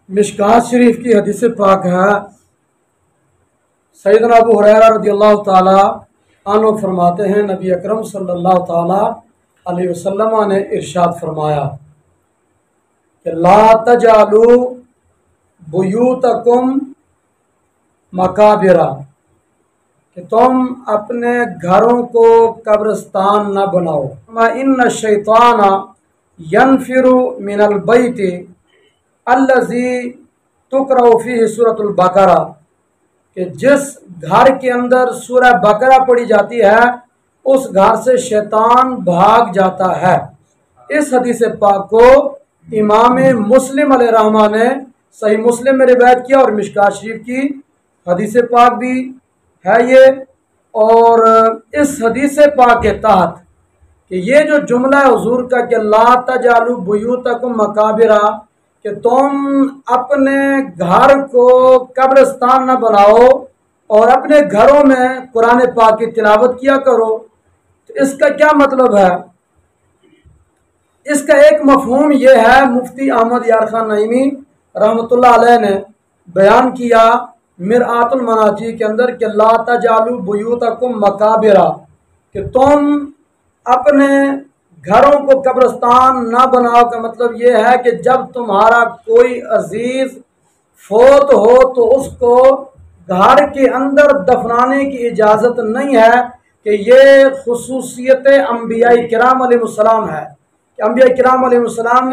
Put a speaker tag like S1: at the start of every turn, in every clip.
S1: मिशकात शरीफ की हदीस पाक है। सैयदना अबू हुरैरा रज़ियल्लाहु ताला अन्हु फरमाते हैं, नबी अकरम सल्लल्लाहु ताला अलैहि वसल्लम ने इरशाद फरमाया कि ला तजालू बुयूतकुम मकाबिरा, कि तुम अपने घरों को कब्रिस्तान न बनाओ। इन्न शैताना यनफिरु मिनल बैति अल्लज़ी तुक़रअ फ़ीहि सूरतुल बकरा, कि जिस घर के अंदर सूरह बकरा पढ़ी जाती है उस घर से शैतान भाग जाता है। इस हदीस पाक को इमाम मुस्लिम अलैहिर्रहमा ने सही मुस्लिम में रिवायत किया और मिशकात शरीफ की हदीस पाक भी है ये। और इस हदीस पाक के तहत कि ये जो जुमला है हुजूर का कि ला तजालू बुयूतकुम मकाबिरा, कि तुम अपने घर को कब्रिस्तान न बनाओ और अपने घरों में कुरान पाक की तिलावत किया करो। तो इसका क्या मतलब है? इसका एक मफहूम ये है, मुफ्ती अहमद यार खान नईमी रहमतुल्लाह अलैह ने बयान किया मिरआतुल मनाजी के अंदर कि ला तजालू बुयूतकुम मकाबिरा, कि तुम अपने घरों को कब्रिस्तान ना बनाओ का मतलब ये है कि जब तुम्हारा कोई अजीज फोत हो तो उसको घर के अंदर दफनाने की इजाज़त नहीं है, कि ये खुसूसियत अम्बिया किराम अलैहिस्सलाम है कि अम्बिया किराम अलैहिस्सलाम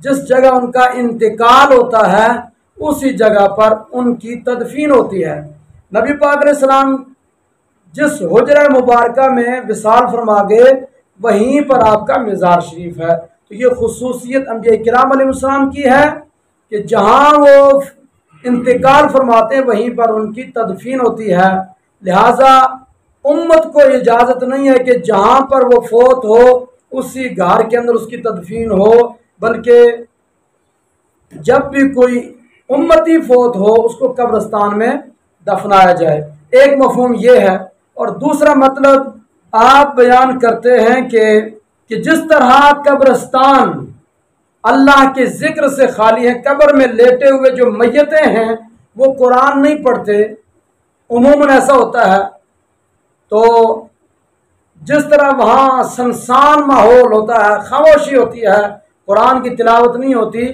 S1: जिस जगह उनका इंतकाल होता है उसी जगह पर उनकी तदफीन होती है। नबी पाक अलैहिस्सलाम जिस हुजरा मुबारका में विसाल फरमा गए वहीं पर आपका मिज़ार शरीफ है। तो ये खुसूसियत अम्बिया किराम अलैहिस्सलाम की है कि जहाँ वो इंतकाल फरमाते हैं वहीं पर उनकी तदफीन होती है। लिहाजा उम्मत को इजाज़त नहीं है कि जहाँ पर वो फोत हो उसी घर के अंदर उसकी तदफीन हो, बल्कि जब भी कोई उम्मती फोत हो उसको कब्रिस्तान में दफनाया जाए। एक मफहूम ये है। और दूसरा मतलब आप बयान करते हैं कि जिस तरह कब्रिस्तान अल्लाह के जिक्र से खाली है, कब्र में लेटे हुए जो मैयतें हैं वो कुरान नहीं पढ़ते, उमूमन ऐसा होता है। तो जिस तरह वहाँ सुनसान माहौल होता है, खामोशी होती है, कुरान की तिलावत नहीं होती,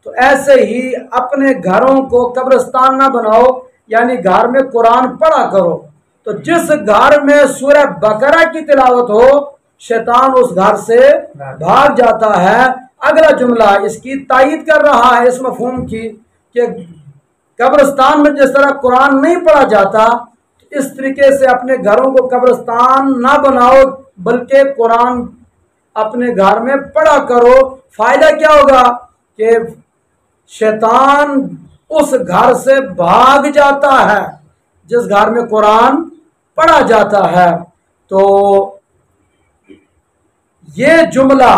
S1: तो ऐसे ही अपने घरों को कब्रिस्तान ना बनाओ, यानी घर में कुरान पढ़ा करो। तो जिस घर में सूरह बकरा की तिलावत हो शैतान उस घर से भाग जाता है। अगला जुमला इसकी तायीद कर रहा है इस मफहूम की कि कब्रिस्तान में जिस तरह कुरान नहीं पढ़ा जाता, इस तरीके से अपने घरों को कब्रिस्तान ना बनाओ बल्कि कुरान अपने घर में पढ़ा करो। फायदा क्या होगा कि शैतान उस घर से भाग जाता है जिस घर में कुरान पढ़ा जाता है। तो ये जुमला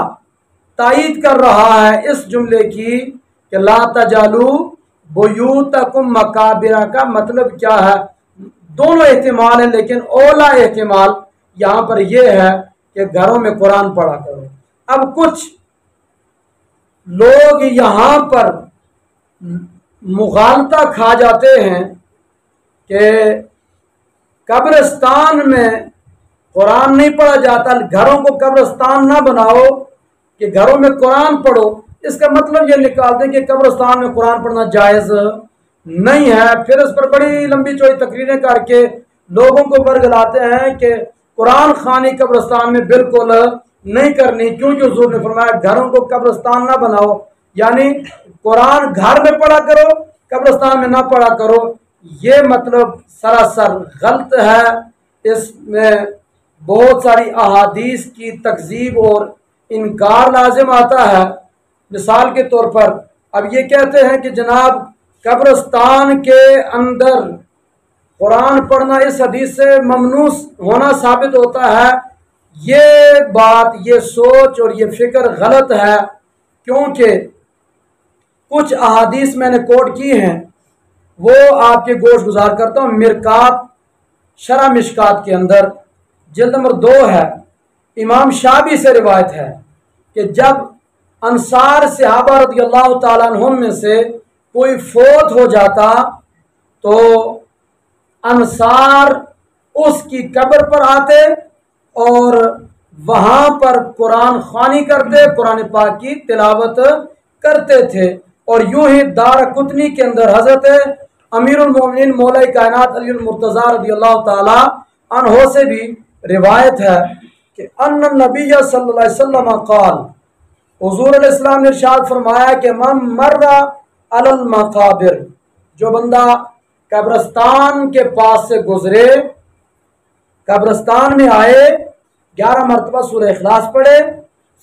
S1: तायीद कर रहा है इस जुमले की कि ला तजालू बुयूतकुम मकाबिरा का मतलब क्या है? दोनों एहतिमाल है, लेकिन ओला एहतिमाल यहाँ पर यह है कि घरों में कुरान पढ़ा करो। अब कुछ लोग यहाँ पर मुगालता खा जाते हैं कि कब्रिस्तान में कुरान नहीं पढ़ा जाता, घरों को कब्रिस्तान ना बनाओ कि घरों में कुरान पढ़ो। इसका मतलब ये निकालते हैं कि कब्रिस्तान में कुरान पढ़ना जायज़ नहीं है। फिर इस पर बड़ी लंबी चौड़ी तकरीरें करके लोगों को बरगलाते हैं कि कुरान खानी कब्रिस्तान में बिल्कुल नहीं करनी, क्योंकि हुजूर ने फरमाया घरों को कब्रिस्तान ना बनाओ, यानी कुरान घर में पढ़ा करो कब्रिस्तान में ना पढ़ा करो। ये मतलब सरासर गलत है। इसमें बहुत सारी अहादीस की तकजीब और इनकार लाजिम आता है। मिसाल के तौर पर अब ये कहते हैं कि जनाब कब्रिस्तान के अंदर कुरान पढ़ना इस हदीस से ममनूस होना साबित होता है। ये बात, ये सोच और ये फिक्र गलत है, क्योंकि कुछ अहादीस मैंने कोट की हैं, वो आपके गोश गुजार करता हूँ। मिरकात शरा मिशकात के अंदर जिल्द नंबर 2 है, इमाम शाबी से रिवायत है कि जब अंसार सहाबा रज़ियल्लाहु ताला अन्हुम में से कोई फोत हो जाता तो अंसार उसकी कब्र पर आते और वहाँ पर कुरान ख़्वानी करते, कुरान पाक की तिलावत करते थे। और यूं ही दारकुतनी के अंदर हज़रत अमीरुल मोमिनीन मौला कायनात अली मुर्तज़ा रज़ियल्लाहु ताला अन्हो से भी रिवायत है कि अन्न नबी सल्लल्लाहु अलैहि वसल्लम क़ाल, हुज़ूर अलैहिस्सलाम ने इरशाद फरमाया कि मन मर्रा अलल मकाबिर, जो बंदा कब्रस्तान के पास से गुजरे, कब्रस्तान में आए, 11 मरतबा सूरह इखलास पढ़े,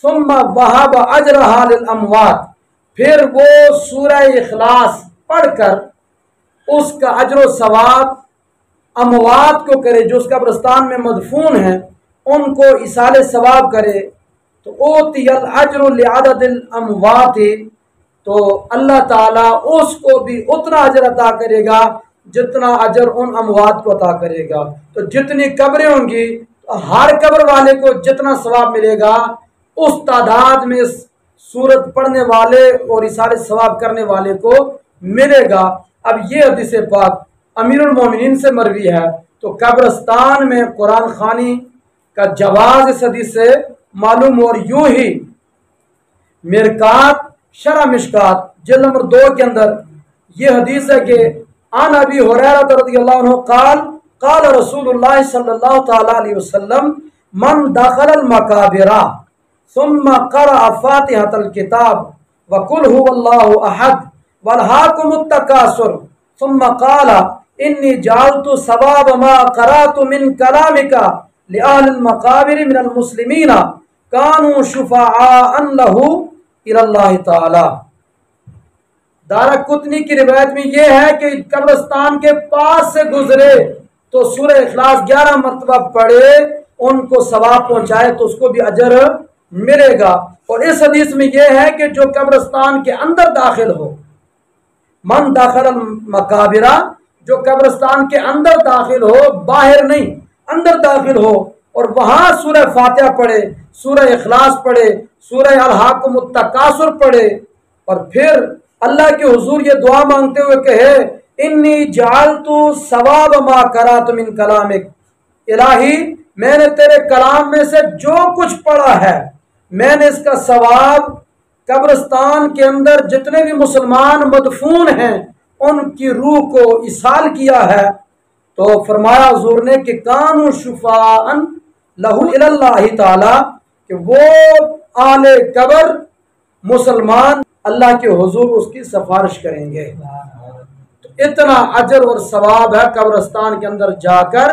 S1: सुम्मा वहाब अजरहा लिल अमवात, फिर वो सूरह इखलास पढ़कर उसका अजर सवाब अमवात को करे, जो उस कब्रस्तान में मदफून हैं उनको इसाले सवाब करे, तो ओतियल अजर लिअददिल अमवाति, तो अल्लाह ताला उसको भी उतना अजर अता करेगा जितना अजर उन अमवात को अता करेगा। तो जितनी कब्रें होंगी तो हर कब्र वाले को जितना सवाब मिलेगा उस तादाद में सूरत पढ़ने वाले और इसारे सवाब करने वाले को मिलेगा। अब ये हदीस पाक अमीरुल मोमिनीन से मरवी है, तो कब्रस्तान में कुरान ख़्वानी का जवाज़ इस हदीस से मालूम। और यूं ही मिरकात शरह मिशकात जिल्द नंबर 2 के अंदर ये हदीस है कि आन अबी हुरैरा रज़ियल्लाहु अन्हु क़ाल क़ाल रसूलुल्लाह सल्लल्लाहु तआला अलैहि वसल्लम मन दखलल मकाबिरा सुम्मा क़रअ फ़ातिहतल किताब व कुल हुवल्लाहु अहद वल्हाकुमुत तकासुर सुम्मा क़ाल इन्नी जअलतु सवाब मा क़रअतु मिन कलामिका लिअहलिल मकाबिर मिनल मुस्लिमीना कानू शुफ़ाअन लहू इलल्लाहि ताला। दारकुतनी की रिवायत में यह है कि कब्रिस्तान के पास से गुजरे तो सूरह इखलास 11 मरतबा पढ़े, उनको सवाब पहुंचाए तो उसको भी अजर मिलेगा। और इस हदीस में यह है कि जो कब्रिस्तान के अंदर दाखिल हो, मन दाखिल मकाबिरा, जो कब्रिस्तान के अंदर दाखिल हो, बाहर नहीं अंदर दाखिल हो, और वहां सूरह फातिहा पढ़े, सूरह इखलास पढ़े, सूरह अलहाकुमुत तकासुर पढ़े, और फिर अल्लाह के हुजूर ये दुआ मांगते हुए कहे इन्नी जअलतु सवाब मा क़रअतु मिन कलामिक, इलाही मैंने तेरे कलाम में से जो कुछ पढ़ा है मैंने इसका सवाब कब्रिस्तान के अंदर जितने भी मुसलमान मदफून हैं उनकी रूह को इसाल किया है। तो फरमाया हुजूर ने कि कानू शुफ़ाअन लहू इलल्लाहि ताला, कि वो आले कब्र मुसलमान अल्लाह के हुजूर उसकी सिफारिश करेंगे। तो इतना अजर और सवाब है कब्रिस्तान के अंदर जाकर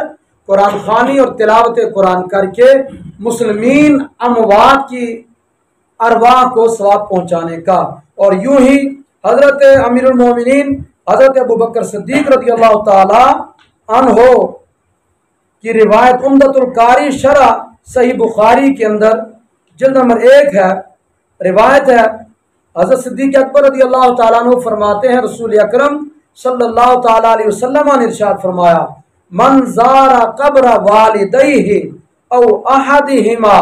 S1: कुरान ख़्वानी और तिलावत कुरान करके मुस्लिमीन अमवात की अरवाह को सवाब पहुँचाने का। और यूं ही हज़रत अमीरुल मोमिनीन हज़रत अबू बकर सिद्दीक़ रज़ियल्लाहु ताला अन्हो की रिवायत उम्दतुल कारी शरह सही बुखारी के अंदर जिल्द नंबर 1 है, रिवायत है हज़रत सिद्दीक़ अकबर रज़ियल्लाहु ताला अन्हु फरमाते हैं रसूल अकरम सल्लल्लाहु ताला अलैहि वसल्लम ने इरशाद फरमाया मन ज़ारा क़ब्र वालिदैहि औ अहदिहिमा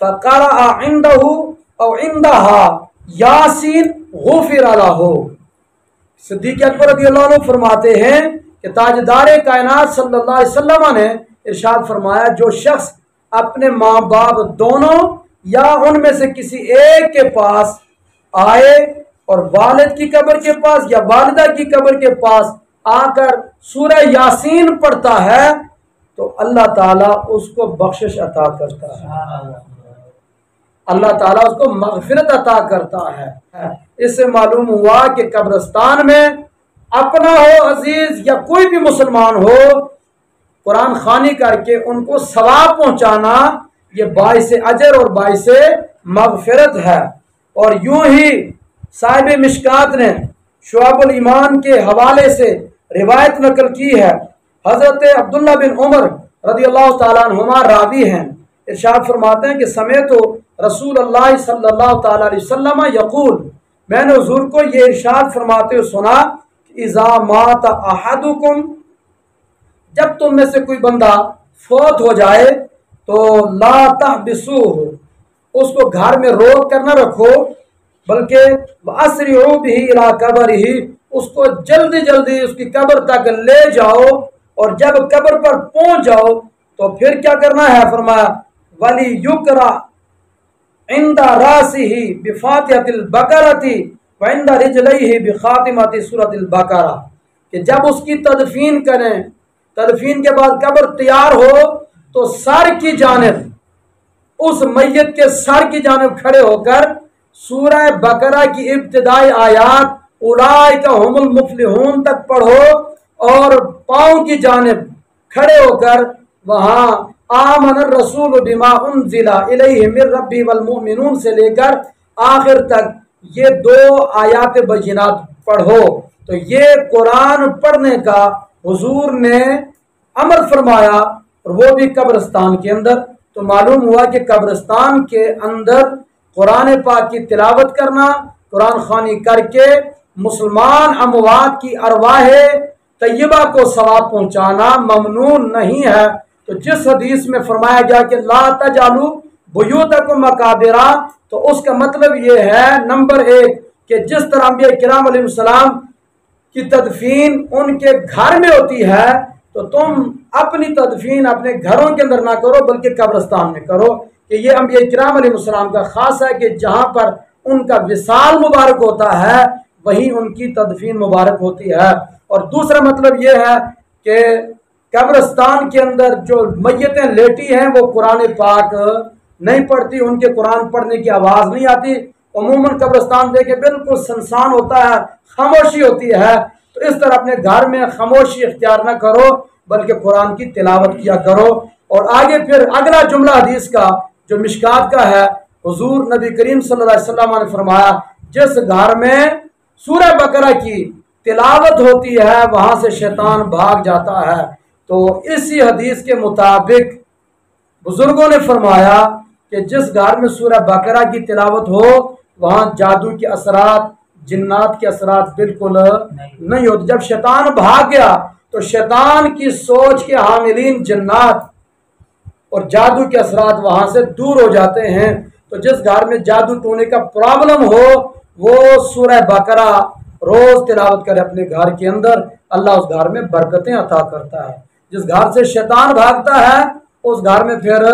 S1: फ़क़रअ इंदहु औ इंदहा यासीन गुफ़िर लहु। सिद्दीक़ अकबर रज़ियल्लाहु अन्हु फरमाते हैं कि ताजदार कायनात सल्लल्लाहु अलैहि वसल्लम ने इरशाद फरमाया जो शख्स अपने माँ बाप दोनों या उनमें से किसी एक के पास आए और वालिद की कब्र के पास या वालिदा की कब्र के पास आकर सूरह यासीन पढ़ता है तो अल्लाह ताला उसको बख्शिश अता करता है, अल्लाह ताला उसको मग़फ़िरत अता करता है। इससे मालूम हुआ कि कब्रिस्तान में अपना हो अजीज या कोई भी मुसलमान हो, कुरान ख़्वानी करके उनको सवाब पहुँचाना ये बाइस अजर और बाइस मग़फ़िरत है। और यूं ही साहिब मिशकात ने शुआबुल ईमान के हवाले से रिवायत नकल की है, हज़रत अब्दुल्ला बिन उमर रज़ियल्लाहु ताला अन्हुमा रावी हैं, इरशाद फरमाते हैं कि समेतो रसूलुल्लाह सल्लल्लाहु ताला अलैहि वसल्लम यक़ूल, मैंने हुज़ूर को ये इरशाद फरमाते हुए सुना इज़ा मात अहदुकुम, जब तुम में से कोई बंदा फौत हो जाए तो ला तहबिसूहु, उसको घर में रोक कर न रखो, बल्कि असरिउ बिही इला कब्रिही, اس کو جلدی جلدی اس کی قبر تک لے جاؤ، اور جب قبر پر پہنچ جاؤ تو پھر کیا کرنا ہے؟ فرمایا ولی یقرا عند راسہ بفاتحۃ البقرۃ وعند رجلیہ بخاتمۃ سورۃ البقرہ، کہ جب اس کی تدفین کریں، تدفین کے بعد قبر تیار ہو تو سر کی جانب، اس میت کے سر کی جانب کھڑے ہو کر سورہ بقرہ کی ابتدائی آیات اولئک ھم المفلحون تک پڑھو، اور پاؤں کی جانب کھڑے ہو کر وہاں آمن الرسول بما انزل الیہ من ربہ والمؤمنون سے لے کر آخر تک یہ 2 آیات بینات پڑھو۔ تو یہ قرآن پڑھنے کا حضور نے امر فرمایا، اور وہ بھی قبرستان کے اندر۔ تو معلوم ہوا کہ قبرستان کے اندر قرآن پاک کی تلاوت کرنا، قرآن خوانی کر کے مسلمان اموات کی ارواح طیبہ کو ثواب پہنچانا ممنوع نہیں ہے۔ تو جس حدیث میں فرمایا گیا کہ لا تجعلوا بیوتکم مقابرا، تو اس کا مطلب یہ ہے نمبر 1 کہ جس طرح انبیاء کرام علیہ السلام کی تدفین ان کے گھر میں ہوتی ہے، تو تم اپنی تدفین اپنے گھروں کے اندر نہ کرو بلکہ قبرستان میں کرو، کہ یہ انبیاء کرام علیہ السلام کا خاص ہے کہ جہاں پر ان کا وصال مبارک ہوتا ہے وہیں ان کی تدفین مبارک ہوتی ہے۔ اور دوسرا مطلب یہ ہے کہ قبرستان کے اندر جو میتیں لیٹی ہیں وہ قرآن پاک نہیں پڑھتی، ان کے قرآن پڑھنے کی آواز نہیں آتی۔ عموماً قبرستان دیکھے بالکل سنسان ہوتا ہے، خاموشی ہوتی ہے، تو اس طرح اپنے گھر میں خاموشی اختیار نہ کرو بلکہ قرآن کی تلاوت کیا کرو۔ اور آگے پھر اگلا جملہ حدیث کا جو مشکات کا ہے، حضور نبی کریم صلی اللہ علیہ وسلم نے فرمایا جس گھر میں سورہ بقرہ کی تلاوت ہوتی ہے وہاں سے شیطان بھاگ جاتا ہے۔ تو اسی حدیث کے مطابق بزرگوں نے فرمایا کہ جس گھر میں سورہ بقرہ کی تلاوت ہو وہاں جادو کے اثرات، جنات کے اثرات بالکل نہیں ہوتے۔ جب شیطان بھاگ گیا تو شیطان کی سوچ کے حاملین جنات اور جادو کے اثرات وہاں سے دور ہو جاتے ہیں۔ تو جس گھر میں جادو ٹونے کا پرابلم ہو وہ سورہ بقرہ روز تلاوت کرے اپنے گھر کے اندر، اللہ اس گھر میں برکتیں عطا کرتا ہے۔ جس گھر سے شیطان بھاگتا ہے اس گھر میں پھر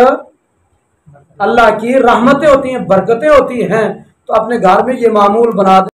S1: اللہ کی رحمتیں ہوتی ہیں، برکتیں ہوتی ہیں۔ تو اپنے گھر میں یہ معمول بنا دیں۔